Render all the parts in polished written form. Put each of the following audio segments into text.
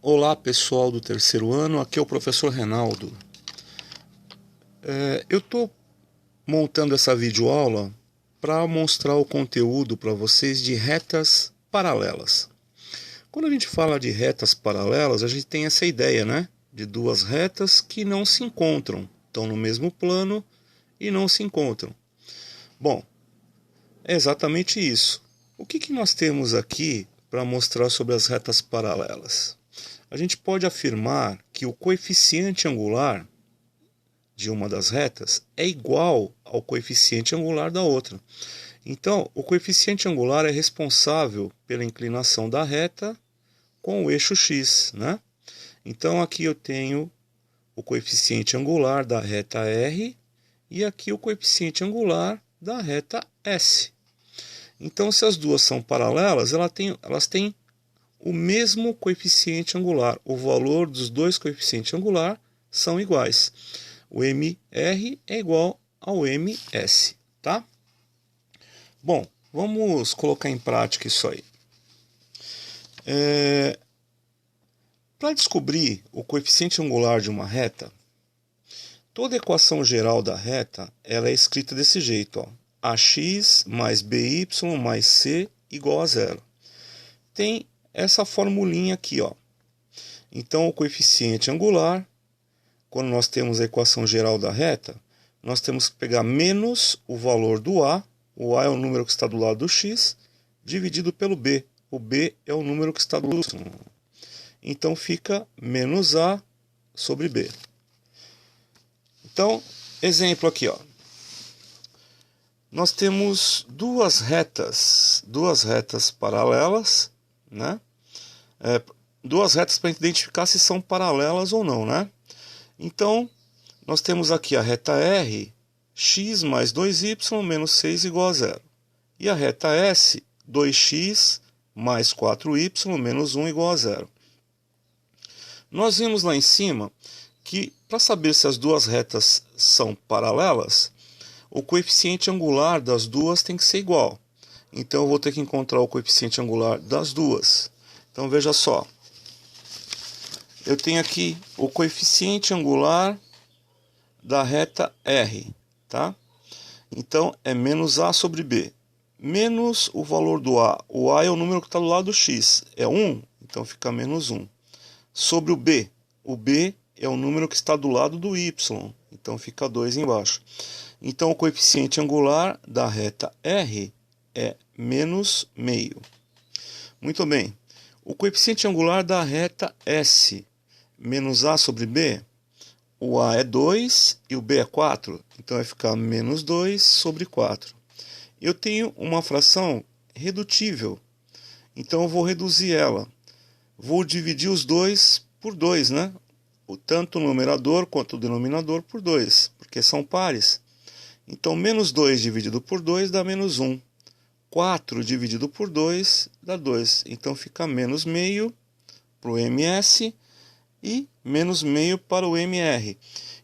Olá pessoal do terceiro ano, aqui é o professor Reinaldo. Eu estou montando essa videoaula para mostrar o conteúdo para vocês de retas paralelas. Quando a gente fala de retas paralelas, a gente tem essa ideia, né? De duas retas que não se encontram, estão no mesmo plano e não se encontram. Bom, é exatamente isso. O que nós temos aqui para mostrar sobre as retas paralelas? A gente pode afirmar que o coeficiente angular de uma das retas é igual ao coeficiente angular da outra. Então, o coeficiente angular é responsável pela inclinação da reta com o eixo x, né? Então, aqui eu tenho o coeficiente angular da reta R e aqui o coeficiente angular da reta S. Então, se as duas são paralelas, elas têm o mesmo coeficiente angular. O valor dos dois coeficientes angulares são iguais. O MR é igual ao MS, tá? Bom, vamos colocar em prática isso aí. Para descobrir o coeficiente angular de uma reta, toda equação geral da reta ela é escrita desse jeito, ó. AX mais BY mais C igual a zero. Tem essa formulinha aqui, ó. Então, o coeficiente angular, quando nós temos a equação geral da reta, nós temos que pegar menos o valor do A, o A é o número que está do lado do x, dividido pelo B. O B é o número que está do lado do y. Então, fica menos A sobre B. Então, exemplo aqui, ó. Nós temos duas retas paralelas, né? Duas retas para identificar se são paralelas ou não, né? Então, nós temos aqui a reta R, x mais 2y menos 6 igual a zero. E a reta S, 2x mais 4y menos 1 igual a zero. Nós vimos lá em cima que, para saber se as duas retas são paralelas, o coeficiente angular das duas tem que ser igual. Então, eu vou ter que encontrar o coeficiente angular das duas. Então, veja só. Eu tenho aqui o coeficiente angular da reta R, tá? Então, é menos A sobre B. Menos o valor do A. O A é o número que está do lado do x. É 1, então fica menos 1. Sobre o B. O B é o número que está do lado do y. Então, fica 2 embaixo. Então, o coeficiente angular da reta R é menos meio. Muito bem. O coeficiente angular da reta S, menos A sobre B, o A é 2 e o B é 4, então vai ficar menos 2 sobre 4. Eu tenho uma fração redutível, então eu vou reduzir ela. Vou dividir os dois por 2, né? Tanto o numerador quanto o denominador por 2, porque são pares. Então, menos 2 dividido por 2 dá menos 1. 4 dividido por 2 dá 2. Então, fica menos meio para o MS e menos meio para o MR.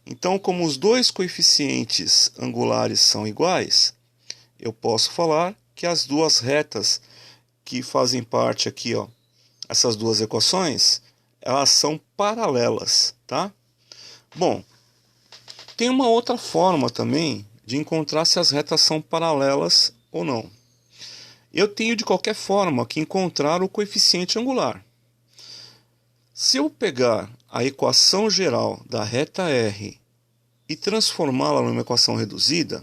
Então, como os dois coeficientes angulares são iguais, eu posso falar que as duas retas que fazem parte aqui, ó, essas duas equações, elas são paralelas, tá? Bom, tem uma outra forma também de encontrar se as retas são paralelas ou não. Eu tenho de qualquer forma que encontrar o coeficiente angular. Se eu pegar a equação geral da reta R e transformá-la numa equação reduzida,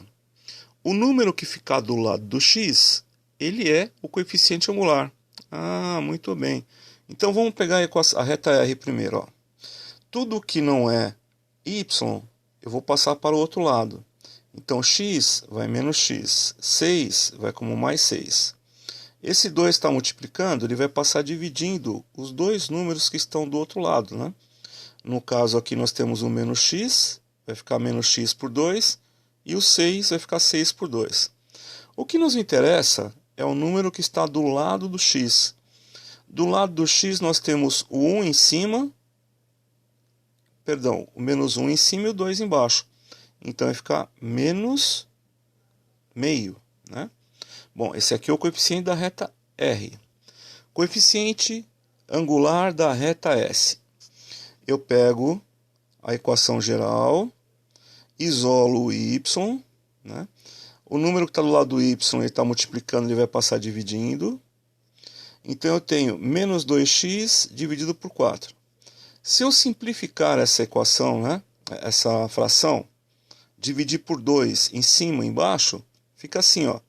o número que ficar do lado do x, ele é o coeficiente angular. Ah, muito bem. Então vamos pegar a reta R primeiro, ó. Tudo que não é y, eu vou passar para o outro lado. Então, x vai menos x, 6 vai como mais 6. Esse 2 está multiplicando, ele vai passar dividindo os dois números que estão do outro lado, né? No caso aqui nós temos o menos x, vai ficar menos x por 2, e o 6 vai ficar 6 por 2. O que nos interessa é o número que está do lado do x. Do lado do x nós temos o 1 em cima, o menos 1 em cima e o 2 embaixo. Então, vai ficar menos meio, né? Bom, esse aqui é o coeficiente da reta R. Coeficiente angular da reta S. Eu pego a equação geral, isolo o y, né? O número que está do lado do y, ele está multiplicando, ele vai passar dividindo. Então eu tenho menos 2x dividido por 4. Se eu simplificar essa equação, né, essa fração, dividir por 2 em cima e embaixo, fica assim, ó,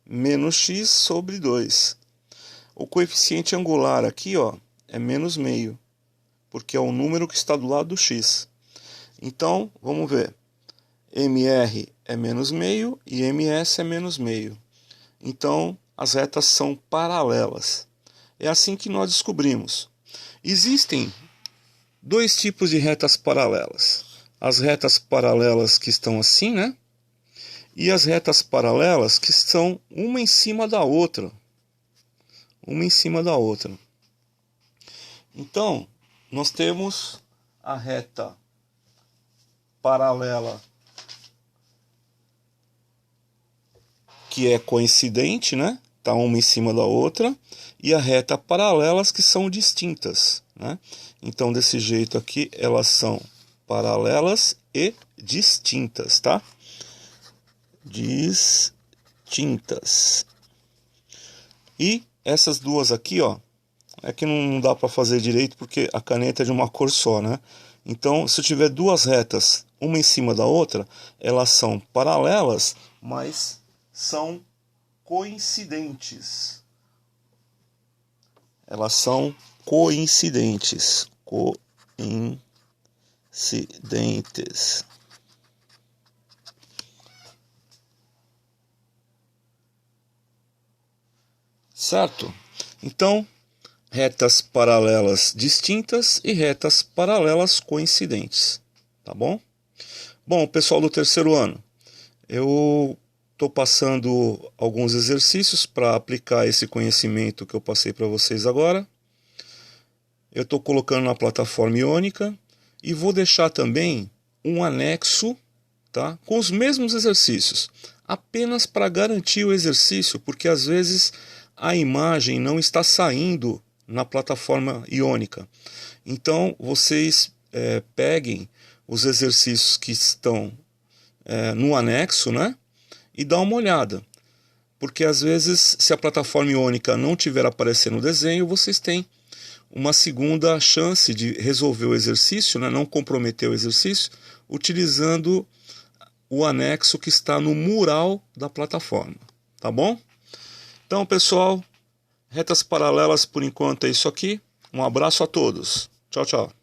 menos x sobre 2. O coeficiente angular aqui, ó, é menos meio, porque é o número que está do lado do x. Então, vamos ver. MR é menos meio e MS é menos meio. Então, as retas são paralelas. É assim que nós descobrimos. Existem dois tipos de retas paralelas. As retas paralelas que estão assim, né? E as retas paralelas que estão uma em cima da outra. Uma em cima da outra. Então, nós temos a reta paralela que é coincidente, né? Tá uma em cima da outra, e a reta paralelas que são distintas, né? Então, desse jeito aqui, elas são paralelas e distintas, tá? Distintas. E essas duas aqui, ó, é que não dá para fazer direito porque a caneta é de uma cor só, né? Então, se eu tiver duas retas, uma em cima da outra, elas são paralelas, mas são coincidentes. Elas são coincidentes. Coincidentes. Certo? Então, retas paralelas distintas e retas paralelas coincidentes. Tá bom? Bom, pessoal do terceiro ano, eu estou passando alguns exercícios para aplicar esse conhecimento que eu passei para vocês agora. Eu estou colocando na plataforma Iônica e vou deixar também um anexo, tá, com os mesmos exercícios, apenas para garantir o exercício, porque às vezes a imagem não está saindo na plataforma Iônica. Então, vocês peguem os exercícios que estão no anexo, né? E dá uma olhada, porque às vezes, se a plataforma Iônica não estiver aparecendo no desenho, vocês têm uma segunda chance de resolver o exercício, né, não comprometer o exercício, utilizando o anexo que está no mural da plataforma, tá bom? Então, pessoal, retas paralelas por enquanto é isso aqui. Um abraço a todos. Tchau, tchau.